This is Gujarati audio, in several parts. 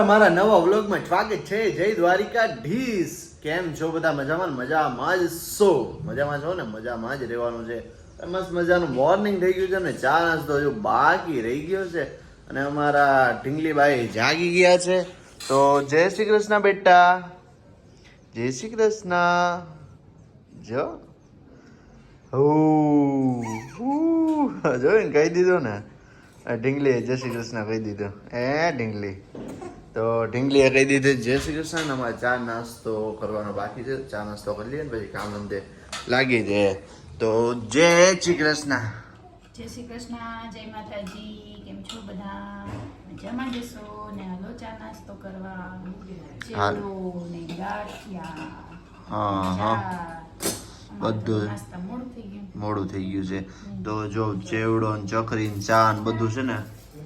મારા નવા વ્લોગમાં સ્વાગત છે. જય દ્વારિકાધીશ. કેમ છો બધા? મજામાં જ છો? મજામાં છો ને? મજામાં જ રહેવાનું છે. મસ્ત મજાનું મોર્નિંગ થઈ ગયું છે ને ચા નાસ્તો હજુ બાકી રહી ગયો છે અને અમારા ઢીંગલીબાઈ જાગી ગયા છે. તો જય શ્રી કૃષ્ણ બેટા, જય શ્રી કૃષ્ણ. જો જોઈને કહી દીધું ને, ઢીંગલીએ જય શ્રી કૃષ્ણ કહી દીધું. ઢીંગલી તો ઢીંગલીએ કહી દીધું જય શ્રી કૃષ્ણ. અમારે ચા નાસ્તો કરવાનો બાકી છે. ચા નાસ્તો કરી લઈએ ને પછી કામ ધંધે લાગી જાય. તો જય શ્રી કૃષ્ણ. જય શ્રી કૃષ્ણ, જય માતાજી. કેમ છો બધા? મજામાં જશો ને? હાલો ચા નાસ્તો કરવા. ચેવડો ને ગાંઠિયા, બધું મોડું થઈ ગયું છે. તો જો ચેવડો ને ચકરી ને ચા ને બધું છે ને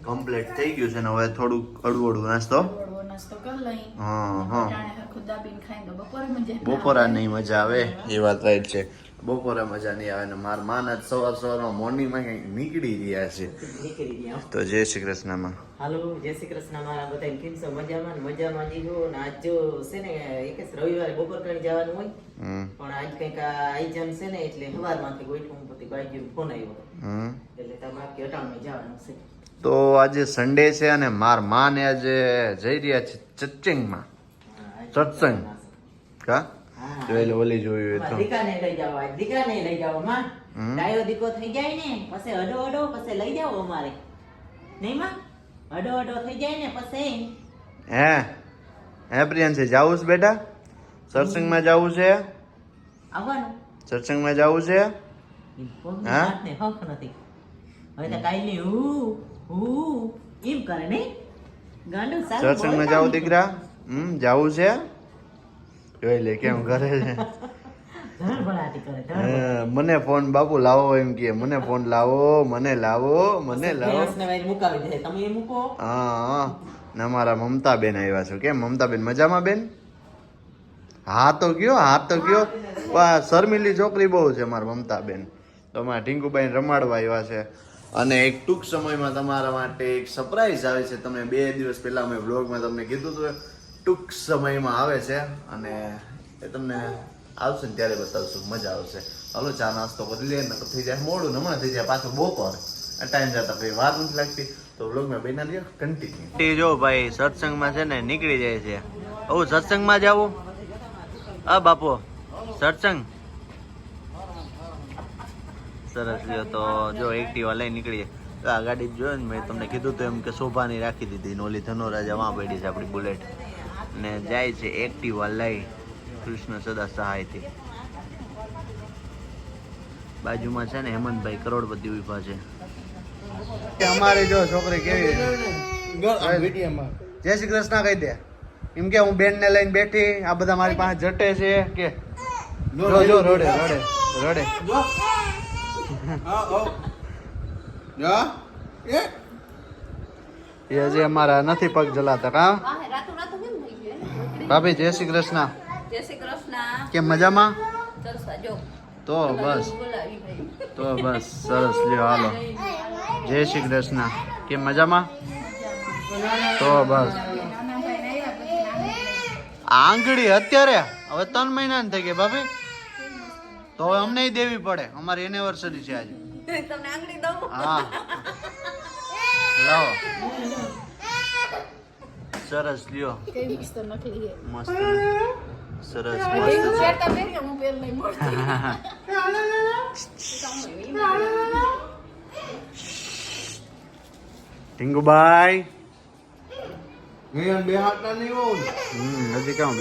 કમ્પ્લીટ થઈ ગયું છે ને હવે થોડુંક અડવડું નાસ્તો કરી લઈ. બપોરા નહીં મજા આવે એ વાત રાઈટ છે. બપોરે મજા નહીં આવે ને મારા માના સવારમાં મોર્નિંગમાં કંઈક નીકળી રહ્યા છે. તો જય શ્રી કૃષ્ણમાં હાલો, જય શ્રી કૃષ્ણ. મારા બધા કેમ છો? મજામાં ને? મજામાં જીવો ને. આજ જો છે ને એક રવિવારે બપોર કરી જવાનું હોય પણ આજ કઈક આઈજન છે ને એટલે સવારમાંથી ગોઠવું પછી બાઈજી ફોન આવ્યો એટલે તમારે અટાણમાં જવાનું છે. તો આજે સન્ડે છે અને મારા માને આજે જઈ રહ્યા છે સત્સંગમાં. સત્સંગ કા જોઈ ઓલી જોયું તો દીકાને લઈ જાવ, આજ દીકાને લઈ જાવ માં. ડાયો દીકો થઈ જાય ને પછી અડો પછી લઈ જાવ અમારે નહીં માં. અડો થઈ જાય ને પછી હે પ્રિયાંશી જાવું છે બેટા? સત્સંગમાં જાવું છે? આવવાનું સત્સંગમાં જાવું છે? હા ને હક નથી હવે તો કાઈ હું એમ કરે નહીં ગાંડું. સત્સંગમાં જાવું દીકરા? જાવું છે? જોઈ લે કેમ કરે છે. મને ફોન બાપુ લાવો એમ કે મને ફોન લાવો, મને લાવો. હા ને અમારા મમતાબેન આવ્યા છો. કેમ મમતાબેન મજામાં બેન? હા તો કયો શર્મિલી છોકરી બહુ છે અમારા મમતાબેન. તો અમારા ટીંકુબાઈ રમાડવા આવ્યા છે અને એક ટૂંક સમયમાં તમારા માટે એક સરપ્રાઈઝ આવે છે. તમે 2 દિવસ પહેલા અમે વ્લોગમાં તમને કીધું હતું ટૂંક સમયમાં આવે છે અને એ તમને આવશે ને ત્યારે બતાવશું. મજા આવશે. હાલો ચા નાસ્તો કરી લે ને થઈ જાય મોડું, હમણાં થઈ જાય પાછું બપોર. ટાઈમ જતા પછી વાર નથી લાગતી. તો વ્લોગમાં બેના દે કન્ટિન્યુ. જો ભાઈ સત્સંગમાં છે ને નીકળી જાય છે. હું સત્સંગમાં જાવું? બાપુ સત્સંગ સરસ લ્યો. તો જો એક્ટિવા લઈ નીકળીએ. આ ગાડી જોયો ને મેં તમને કીધું તો એમ કે શોભાની રાખી દીધી ને ઓલી ધનોરાજા વાં પડી છે આપણી બુલેટ ને જાય છે એક્ટિવા લઈ કૃષ્ણ સદા સહાયથી. બાજુમાં છે ને હેમંતભાઈ કરોડપતિ ઉભા છે. અમારી જો છોકરી કેવી જય શ્રી કૃષ્ણ કહી દે એમ કે હું બેન ને લઈને બેઠી. આ બધા મારી પાસે જટે છે કે જો રોડે એ હજી અમારા નથી પગ જલાતા. કા ભાભી જય શ્રી કૃષ્ણ. જય શ્રી કૃષ્ણ. કેમ મજામાં? તો બસ સરસ લ્યો હાલો. જય શ્રી કૃષ્ણ. કેમ મજામાં? તો બસ આંગળી અત્યારે હવે 3 મહિના થઈ ગઈ ભાભી. તો હવે અમને દેવી પડે. અમારી એનિવર્સરી છે આજે. તમને આંગળી દઉં? હા લાવો. સરસ લ્યો. કેવી મસ્ત નકલી છે. મસ્ત સરસ હું પહેરતા પહેરી હું પહેર લઈ મળતી. ટીંગુબાઈ બે હાથ ના નહીં હોવ. હજી કામ